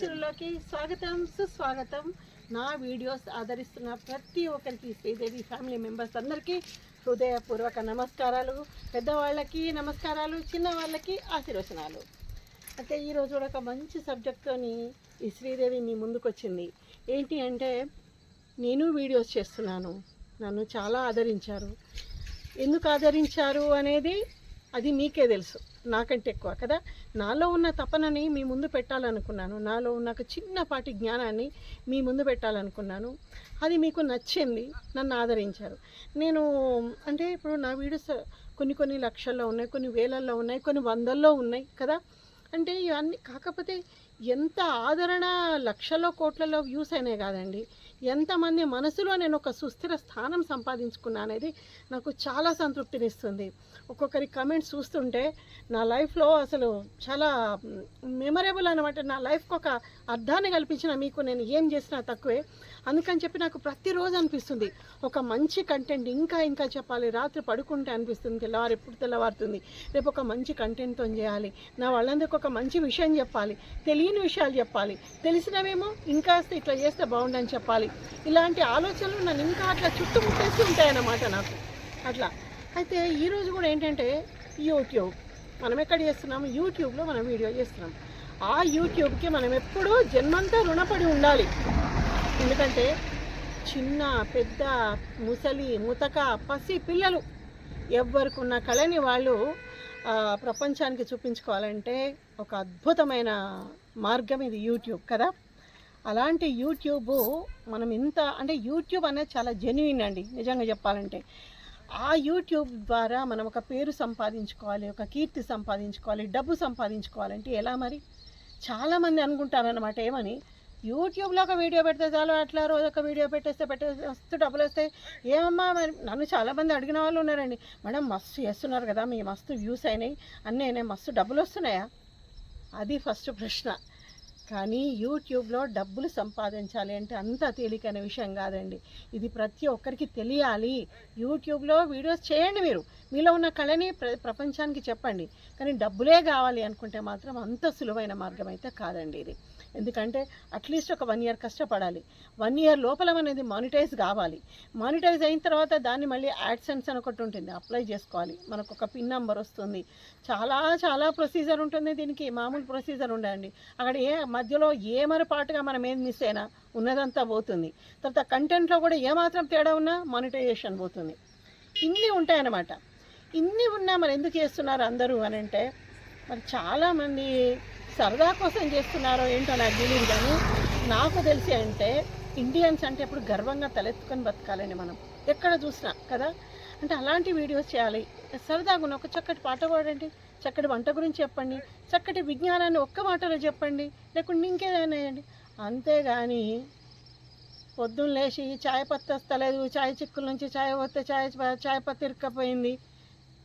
అక్షరులోకి స్వాగతం సుస్వాగతం. నా వీడియోస్ ఆదరిస్తున్న ప్రతి ఒక్కరికి శ్రీదేవి ఫ్యామిలీ మెంబర్స్ అందరికీ హృదయపూర్వక నమస్కారాలు. పెద్దవాళ్ళకి నమస్కారాలు, చిన్నవాళ్ళకి ఆశీర్వచనాలు. అయితే ఈరోజు కూడా ఒక మంచి సబ్జెక్ట్తోని ఈ శ్రీదేవి మీ ముందుకు వచ్చింది. ఏంటి అంటే, నేను వీడియోస్ చేస్తున్నాను, నన్ను చాలా ఆదరించారు. ఎందుకు ఆదరించారు అనేది అది మీకే తెలుసు, నాకంటే ఎక్కువ కదా. నాలో ఉన్న తపనని మీ ముందు పెట్టాలనుకున్నాను, నాలో ఉన్న ఒక చిన్నపాటి జ్ఞానాన్ని మీ ముందు పెట్టాలనుకున్నాను. అది మీకు నచ్చింది, నన్ను ఆదరించారు. నేను అంటే ఇప్పుడు నా వీడియోస్ కొన్ని లక్షల్లో ఉన్నాయి, కొన్ని వేలల్లో ఉన్నాయి, కొన్ని వందల్లో ఉన్నాయి కదా. అంటే ఇవన్నీ కాకపోతే ఎంత ఆదరణ, లక్షల్లో కోట్లలో వ్యూస్ అయినాయి కాదండి, ఎంతమంది మనసులో నేను ఒక సుస్థిర స్థానం సంపాదించుకున్నా అనేది నాకు చాలా సంతృప్తినిస్తుంది. ఒక్కొక్కరి కమెంట్స్ చూస్తుంటే నా లైఫ్లో అసలు చాలా మెమరబుల్ అనమాట. నా లైఫ్కి ఒక అర్థాన్ని కల్పించిన మీకు నేను ఏం చేసినా తక్కువే. అందుకని చెప్పి నాకు ప్రతిరోజు అనిపిస్తుంది ఒక మంచి కంటెంట్ ఇంకా చెప్పాలి. రాత్రి పడుకుంటే అనిపిస్తుంది ఎప్పుడు తెల్లవారుతుంది రేపు ఒక మంచి కంటెంట్తో చేయాలి, నా వాళ్ళందరికీ ఒక మంచి విషయం చెప్పాలి, తెలియని విషయాలు చెప్పాలి, తెలిసినవేమో ఇంకాస్త ఇట్లా చేస్తే బాగుండని చెప్పాలి. ఇలాంటి ఆలోచనలు నన్ను ఇంకా అట్లా చుట్టుముట్టేసి ఉంటాయన్నమాట నాకు అట్లా. అయితే ఈరోజు కూడా ఏంటంటే, యూట్యూబ్ మనం ఎక్కడ చేస్తున్నాము, యూట్యూబ్లో మనం వీడియో చేస్తున్నాం. ఆ యూట్యూబ్కి మనం ఎప్పుడూ జన్మంతా రుణపడి ఉండాలి. ఎందుకంటే చిన్న పెద్ద ముసలి ముతక పసి పిల్లలు ఎవరికి ఉన్న కళని వాళ్ళు ప్రపంచానికి చూపించుకోవాలంటే ఒక అద్భుతమైన మార్గం ఇది యూట్యూబ్ కదా. అలాంటి యూట్యూబ్ మనం అంటే యూట్యూబ్ అనేది చాలా జెన్యూన్ అండి, నిజంగా చెప్పాలంటే. ఆ యూట్యూబ్ ద్వారా మనం ఒక పేరు సంపాదించుకోవాలి, ఒక కీర్తి సంపాదించుకోవాలి, డబ్బు సంపాదించుకోవాలంటే ఎలా మరి? చాలామంది అనుకుంటారనమాట, ఏమని, యూట్యూబ్లో ఒక వీడియో పెడితే చాలు, అట్లా రోజు ఒక వీడియో పెట్టేస్తే మస్తు డబ్బులు వస్తాయి. ఏమమ్మా మరి, నన్ను చాలామంది అడిగిన వాళ్ళు ఉన్నారండి, మేడం మస్తు చేస్తున్నారు కదా, మీ మస్తు వ్యూస్ అయినాయి, అన్నీ అయినాయి, మస్తు డబ్బులు వస్తున్నాయా? అది ఫస్ట్ ప్రశ్న. కానీ యూట్యూబ్లో డబ్బులు సంపాదించాలి అంటే అంత తేలికైన విషయం కాదండి. ఇది ప్రతి ఒక్కరికి తెలియాలి. యూట్యూబ్లో వీడియోస్ చేయండి, మీరు మీలో ఉన్న కళని ప్రపంచానికి చెప్పండి. కానీ డబ్బులే కావాలి అనుకుంటే మాత్రం అంత సులువైన మార్గం అయితే కాదండి ఇది. ఎందుకంటే అట్లీస్ట్ ఒక 1 year కష్టపడాలి. 1 year లోపల అనేది మానిటైజ్ కావాలి. మానిటైజ్ అయిన తర్వాత దాన్ని మళ్ళీ యాడ్సెన్స్ అని ఒకటి ఉంటుంది, అప్లై చేసుకోవాలి. మనకు ఒక పిన్ నెంబర్ వస్తుంది, చాలా ప్రొసీజర్ ఉంటుంది దీనికి. మామూలు ప్రొసీజర్ ఉండండి, అక్కడ మధ్యలో ఏమరపాటుగా మనం ఏం మిస్ అయినా ఉన్నదంతా పోతుంది. తర్వాత కంటెంట్లో కూడా ఏమాత్రం తేడా ఉన్నా మానిటైజేషన్ పోతుంది. ఇన్ని ఉంటాయన్నమాట. ఇన్ని ఉన్నా మరి ఎందుకు చేస్తున్నారు అందరూ అని అంటే, మరి చాలామంది సరదా కోసం చేస్తున్నారో ఏంటో నాకు తెలియదు. కానీ నాకు తెలిసి అంటే ఇండియన్స్ అంటే ఇప్పుడు గర్వంగా తలెత్తుకొని బతకాలని మనం ఎక్కడ చూసినా కదా. అంటే అలాంటి వీడియోస్ చేయాలి. సరదాగా ఒక చక్కటి పాట పాడండి, చక్కటి వంట గురించి చెప్పండి, చక్కటి విజ్ఞానాన్ని ఒక్క మాటలో చెప్పండి, లేకుంటే ఇంకేదైనా వేయండి. అంతేగాని పొద్దున్న లేచి చాయ్ పత్తి వస్తలేదు, చాయ్ చిక్కుల నుంచి చాయ్ వస్తే చాయ్ పత్తి ఇరుక్కపోయింది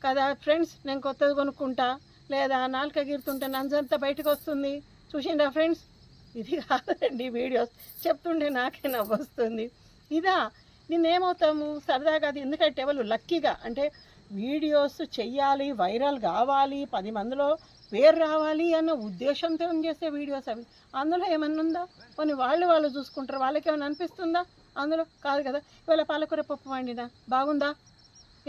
కదా ఫ్రెండ్స్, నేను కొత్తది కొనుక్కుంటా, లేదా నాలుక గీరుతుంటే నంజంతా బయటకు వస్తుంది, చూసిండా ఫ్రెండ్స్? ఇది కాదండి వీడియోస్. చెప్తుంటే నాకే నవ్వొస్తుంది. ఇదా నిన్నేమవుతాము సరదాగా? అది ఎందుకంటే వాళ్ళు లక్కీగా అంటే వీడియోస్ చెయ్యాలి, వైరల్ కావాలి, 10 మందిలో పేరు రావాలి అన్న ఉద్దేశంతో చేసే వీడియోస్ అవి. అందులో ఏమన్నా ఉందా? కొన్ని వాళ్ళు చూసుకుంటారు, వాళ్ళకి ఏమైనా అనిపిస్తుందా? అందులో కాదు కదా. ఇవాళ పాలకూర పప్పు వండినా బాగుందా?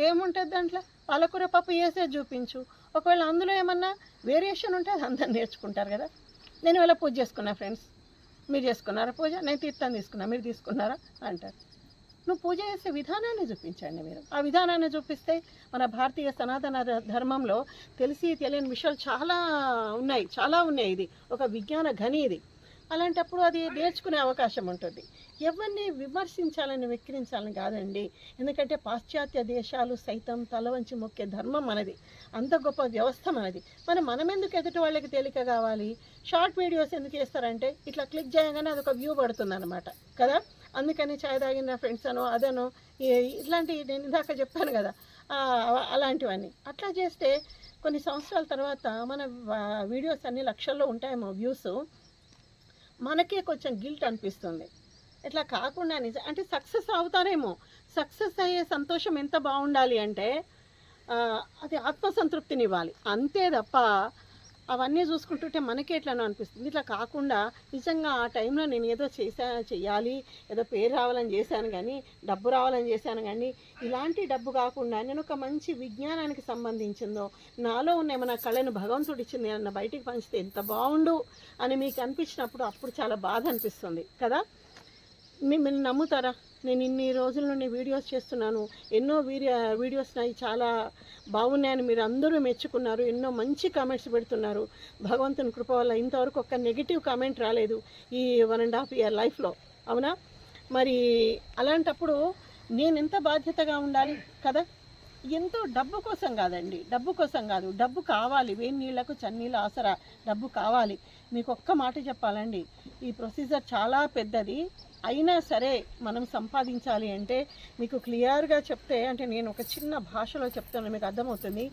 ఏముంటుంది దాంట్లో? పాలకూర పప్పు వేసేది చూపించు. ఒకవేళ అందులో ఏమన్నా వేరియేషన్ ఉంటే అది అందరు నేర్చుకుంటారు కదా. నేను ఇలా పూజ చేసుకున్నా ఫ్రెండ్స్, మీరు చేసుకున్నారా పూజ? నేను తీర్థం తీసుకున్నా, మీరు తీసుకున్నారా అంటారు. నువ్వు పూజ చేసే విధానాన్ని చూపించండి. మీరు ఆ విధానాన్ని చూపిస్తే మన భారతీయ సనాతన ధర్మంలో తెలిసి తెలియని విషయాలు చాలా ఉన్నాయి. ఇది ఒక విజ్ఞాన గని ఇది. అలాంటప్పుడు అది నేర్చుకునే అవకాశం ఉంటుంది. ఎవరిని విమర్శించాలని, వెక్కిరించాలని కాదండి. ఎందుకంటే పాశ్చాత్య దేశాలు సైతం తల వంచి మొక్కే ధర్మం మనది, అంత గొప్ప వ్యవస్థ మనది. మనం ఎందుకు ఎదుటి వాళ్ళకి తేలిక కావాలి? షార్ట్ వీడియోస్ ఎందుకు చేస్తారంటే ఇట్లా క్లిక్ చేయగానే అదొక వ్యూ పడుతుంది అనమాట కదా. అందుకని చాయ్ తాగిన ఫ్రెండ్స్ అనో అదనో ఇట్లాంటి నేను ఇందాక చెప్పాను కదా, అలాంటివన్నీ అట్లా చేస్తే కొన్ని సంవత్సరాల తర్వాత మన వీడియోస్ అన్ని లక్షల్లో ఉంటాయేమో వ్యూస్, మనకే కొంచెం గిల్ట్ అనిపిస్తుంది. ఇట్లా కాకుండా అంటే సక్సెస్ అవుతారేమో. సక్సెస్ అయ్యే సంతోషం ఎంత బాగుండాలి అంటే అది ఆత్మసంతృప్తినివ్వాలి అంతే తప్ప అవన్నీ చూసుకుంటుంటే మనకి ఎట్లనో అనిపిస్తుంది. ఇట్లా కాకుండా నిజంగా ఆ టైంలో నేను ఏదో చెయ్యాలి, ఏదో పేరు రావాలని చేశాను కానీ, డబ్బు రావాలని చేశాను కానీ, ఇలాంటి డబ్బు కాకుండా నేను ఒక మంచి విజ్ఞానానికి సంబంధించిందో, నాలో ఉన్న ఏమైనా కళను భగవంతుడు ఇచ్చింది అన్న బయటికి పంచితే ఎంత బాగుండు అని మీకు అనిపించినప్పుడు అప్పుడు చాలా బాధ అనిపిస్తుంది కదా. మీరు నమ్ముతారా? నేను ఇన్ని రోజుల నుండి వీడియోస్ చేస్తున్నాను, ఎన్నో వీడియోస్ నాయి చాలా బాగున్నాయని మీరు అందరూ మెచ్చుకున్నారు, ఎన్నో మంచి కామెంట్స్ పెడుతున్నారు. భగవంతుని కృప వల్ల ఇంతవరకు ఒక్క నెగిటివ్ కామెంట్ రాలేదు ఈ 1.5 ఇయర్ లైఫ్లో, అవునా? మరి అలాంటప్పుడు నేను ఎంత బాధ్యతగా ఉండాలి కదా. ఎంతో డబ్బు కోసం కాదండి, డబ్బు కోసం కాదు, డబ్బు కావాలి, వేడి నీళ్లకు చన్నీళ్ళ ఆసరా, డబ్బు కావాలి. మీకు ఒక్క మాట చెప్పాలండి, ఈ ప్రొసీజర్ చాలా పెద్దది. అయినా సరే మనం సంపాదించాలి అంటే మీకు క్లియర్గా చెప్తే, అంటే నేను ఒక చిన్న భాషలో చెప్తాను, మీకు అర్థమవుతుంది.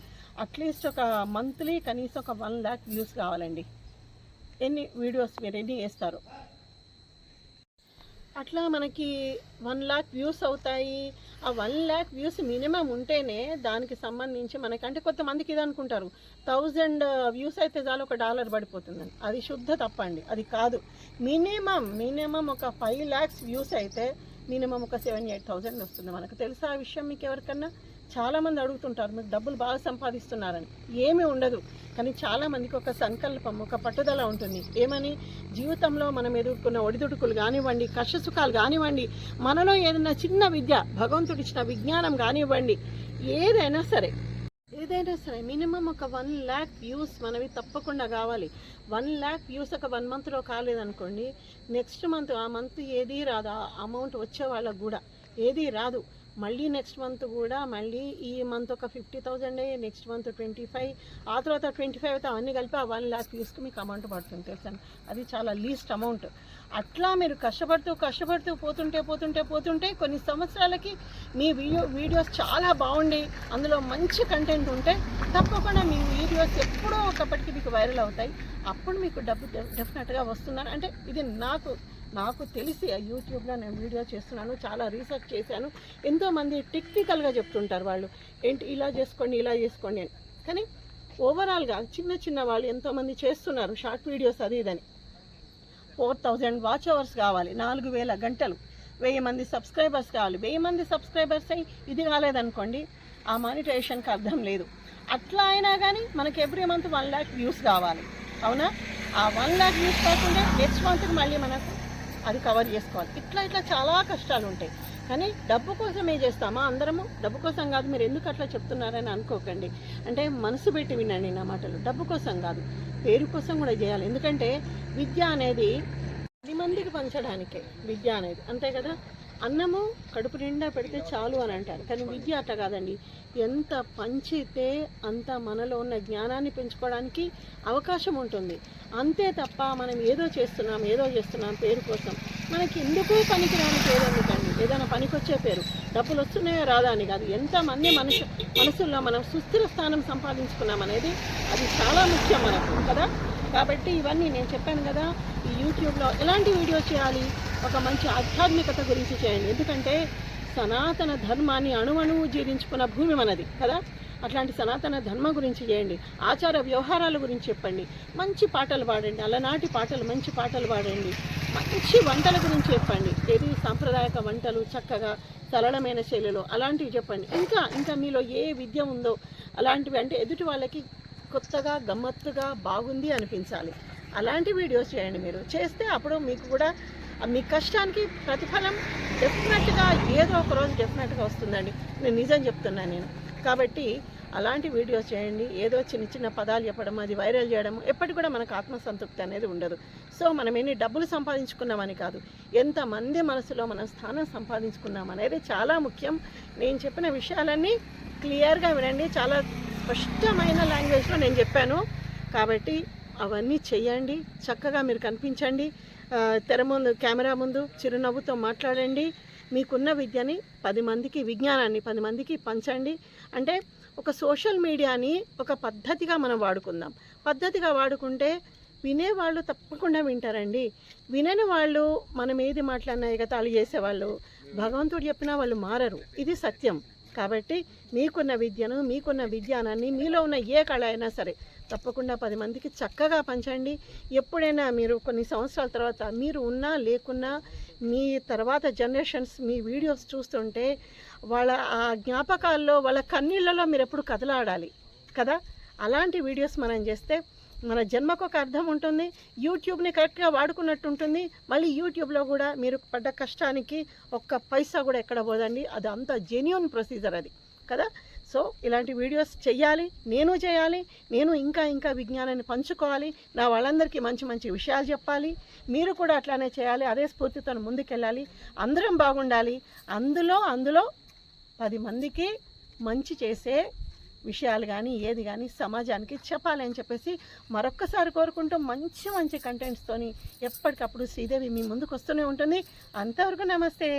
అట్లీస్ట్ ఒక మంత్లీ కనీసం ఒక 1 lakh వ్యూస్ కావాలండి. ఎన్ని వీడియోస్ మీరు ఎన్ని వేస్తారు, అట్లా మనకి 1 lakh వ్యూస్ అవుతాయి. ఆ 1 lakh వ్యూస్ మినిమం ఉంటేనే దానికి సంబంధించి మనకంటే కొంతమందికి ఇది అనుకుంటారు 1000 వ్యూస్ అయితే చాలు ఒక $1 పడిపోతుందని. అది శుద్ధ తప్పండి, అది కాదు. మినిమం ఒక 5 lakhs వ్యూస్ అయితే మినిమం ఒక 7-8,000 వస్తుంది. మనకు తెలుసా ఆ విషయం? మీకు ఎవరికన్నా? చాలామంది అడుగుతుంటారు మీరు డబ్బులు బాగా సంపాదిస్తున్నారని. ఏమీ ఉండదు, కానీ చాలామందికి ఒక సంకల్పం, ఒక పట్టుదల ఉంటుంది. ఏమని? జీవితంలో మనం ఎదుర్కొన్న ఒడిదుడుకులు కానివ్వండి, కష్టసుఖాలు కానివ్వండి, మనలో ఏదైనా చిన్న విద్య, భగవంతుడిచ్చిన విజ్ఞానం కానివ్వండి, ఏదైనా సరే మినిమం ఒక 1 lakh వ్యూస్ మనవి తప్పకుండా కావాలి. 1 lakh వ్యూస్ ఒక 1 monthలో కాలేదనుకోండి, నెక్స్ట్ మంత్ ఆ మంత్ ఏదీ రాదు. ఆ అమౌంట్ వచ్చే వాళ్ళకు కూడా ఏదీ రాదు. మళ్ళీ నెక్స్ట్ మంత్ కూడా మళ్ళీ ఈ మంత్ ఒక 50,000, నెక్స్ట్ మంత్ 25, ఆ తర్వాత 25 అయితే అవన్నీ కలిపి ఆ 1 lakh వ్యూస్కి మీకు అమౌంట్ పడుతుంది. తెలుసాను, అది చాలా లీస్ట్ అమౌంట్. అట్లా మీరు కష్టపడుతూ పోతుంటే కొన్ని సంవత్సరాలకి మీ వీడియోస్ చాలా బాగుండి అందులో మంచి కంటెంట్ ఉంటే తప్పకుండా మీ వీడియోస్ ఎప్పుడో ఒకప్పటికి మీకు వైరల్ అవుతాయి. అప్పుడు మీకు డబ్బు డెఫినెట్గా వస్తుందని, అంటే ఇది నాకు తెలిసి యూట్యూబ్లో నేను వీడియో చేస్తున్నాను, చాలా రీసెర్చ్ చేశాను. ఎంతోమంది టెక్నికల్గా చెప్తుంటారు, వాళ్ళు ఏంటి ఇలా చేసుకోండి అని. కానీ ఓవరాల్గా చిన్న వాళ్ళు ఎంతోమంది చేస్తున్నారు షార్ట్ వీడియోస్ అది ఇదని. 4000 వాచ్ అవర్స్ కావాలి, 4000 గంటలు, 1000 మంది సబ్స్క్రైబర్స్ కావాలి. 1000 మంది సబ్స్క్రైబర్స్ అయ్యి ఇది కాలేదనుకోండి, ఆ మానిటైజేషన్కి అర్థం లేదు. అట్లా అయినా కానీ మనకి ఎవ్రీ మంత్ 1 lakh వ్యూస్ కావాలి, అవునా? ఆ 1 lakh వ్యూస్ కాకుండా నెక్స్ట్ మంత్కి మళ్ళీ మనకు అది కవర్ చేసుకోవాలి. ఇట్లా చాలా కష్టాలు ఉంటాయి. కానీ డబ్బు కోసమే చేస్తామా అందరము? డబ్బు కోసం కాదు. మీరు ఎందుకు అట్లా చెప్తున్నారని అనుకోకండి. అంటే మనసు పెట్టి వినండి నా మాటలు. డబ్బు కోసం కాదు, పేరు కోసం కూడా చేయాలి. ఎందుకంటే విద్య అనేది 10 మందికి పంచడానికే విద్య అనేది, అంతే కదా. అన్నము కడుపు నిండా పెడితే చాలు అని అంటారు, కానీ విద్య అట్లా కాదండి. ఎంత పంచితే అంత మనలో ఉన్న జ్ఞానాన్ని పెంచుకోవడానికి అవకాశం ఉంటుంది. అంతే తప్ప మనం ఏదో చేస్తున్నాం పేరు కోసం. మనకి ఎందుకు పనికిరాని పేరు ఎందుకండి? ఏదైనా పనికొచ్చే పేరు, డబ్బులు వస్తున్నాయో రాదా అని కాదు, ఎంతమంది మనసుల్లో మనం సుస్థిర స్థానం సంపాదించుకున్నాం అనేది అది చాలా ముఖ్యం మనకు కదా. కాబట్టి ఇవన్నీ నేను చెప్పాను కదా, ఈ యూట్యూబ్లో ఎలాంటి వీడియో చేయాలి, ఒక మంచి ఆధ్యాత్మికత గురించి చేయండి. ఎందుకంటే సనాతన ధర్మాన్ని అణువణువు జీర్ణించుకున్న భూమి మనది కదా. అట్లాంటి సనాతన ధర్మ గురించి చేయండి, ఆచార వ్యవహారాల గురించి చెప్పండి, మంచి పాటలు పాడండి, అలనాటి పాటలు, మంచి పాటలు పాడండి, మంచి వంటల గురించి చెప్పండి. ఏది సాంప్రదాయక వంటలు చక్కగా సరళమైన శైలిలో అలాంటివి చెప్పండి. ఇంకా మీలో ఏ విద్య ఉందో అలాంటివి, అంటే ఎదుటి వాళ్ళకి కొత్తగా గమ్మత్తుగా బాగుంది అనిపించాలి. అలాంటి వీడియోస్ చేయండి. మీరు చేస్తే అప్పుడు మీకు కూడా మీ కష్టానికి ప్రతిఫలం డెఫినెట్గా ఏదో ఒక రోజు డెఫినెట్గా వస్తుందండి. నేను నిజం చెప్తున్నాను నేను. కాబట్టి అలాంటి వీడియోస్ చేయండి. ఏదో చిన్న పదాలు చెప్పడం, అది వైరల్ చేయడం, ఎప్పటికి కూడా మనకు ఆత్మసంతృప్తి అనేది ఉండదు. సో మనం ఎన్ని డబ్బులు సంపాదించుకున్నామని కాదు, ఎంతమంది మనసులో మనం స్థానం సంపాదించుకున్నాం అనేది చాలా ముఖ్యం. నేను చెప్పిన విషయాలన్నీ క్లియర్గా వినండి, చాలా స్పష్టమైన లాంగ్వేజ్లో నేను చెప్పాను. కాబట్టి అవన్నీ చెయ్యండి, చక్కగా మీరు కనిపించండి, తెర ముందు, కెమెరా ముందు చిరునవ్వుతో మాట్లాడండి. మీకున్న విద్యని 10 మందికి, విజ్ఞానాన్ని 10 మందికి పంచండి. అంటే ఒక సోషల్ మీడియాని ఒక పద్ధతిగా మనం వాడుకుందాం. పద్ధతిగా వాడుకుంటే వినేవాళ్ళు తప్పకుండా వింటారండి. వినని వాళ్ళు మనం ఏది మాట్లాడినా ఎగతాళి చేసేవాళ్ళు, భగవంతుడు చెప్పినా వాళ్ళు మారరు, ఇది సత్యం. కాబట్టి మీకున్న విద్యను, మీకున్న విజ్ఞానాన్ని, మీలో ఉన్న ఏ కళ అయినా సరే తప్పకుండా 10 మందికి చక్కగా పంచండి. ఎప్పుడైనా మీరు కొన్ని సంవత్సరాల తర్వాత మీరు ఉన్నా లేకున్నా మీ తర్వాత జనరేషన్స్ మీ వీడియోస్ చూస్తుంటే వాళ్ళ ఆ జ్ఞాపకాల్లో వాళ్ళ కన్నీళ్ళలో మీరు ఎప్పుడు కదలాడాలి కదా. అలాంటి వీడియోస్ మనం చేస్తే మన జన్మకు ఒక అర్థం ఉంటుంది, యూట్యూబ్ని కరెక్ట్గా వాడుకున్నట్టు ఉంటుంది. మళ్ళీ యూట్యూబ్లో కూడా మీరు పడ్డ కష్టానికి ఒక్క పైసా కూడా ఎక్కడ పోదండి. అది అంత జెన్యూన్ ప్రొసీజర్ అది కదా. సో ఇలాంటి వీడియోస్ చేయాలి, నేను ఇంకా విజ్ఞానాన్ని పంచుకోవాలి, నా వాళ్ళందరికీ మంచి మంచి విషయాలు చెప్పాలి. మీరు కూడా అట్లానే చేయాలి, అదే స్ఫూర్తితో ముందుకెళ్ళాలి. అందరం బాగుండాలి. అందులో 10 మందికి మంచి చేసే విషయాలు కానీ ఏది కానీ సమాజానికి చెప్పాలి అని చెప్పేసి మరొక్కసారి కోరుకుంటూ మంచి కంటెంట్స్తోని ఎప్పటికప్పుడు శ్రీదేవి మీ ముందుకు వస్తూనే ఉంటుంది. అంతవరకు నమస్తే.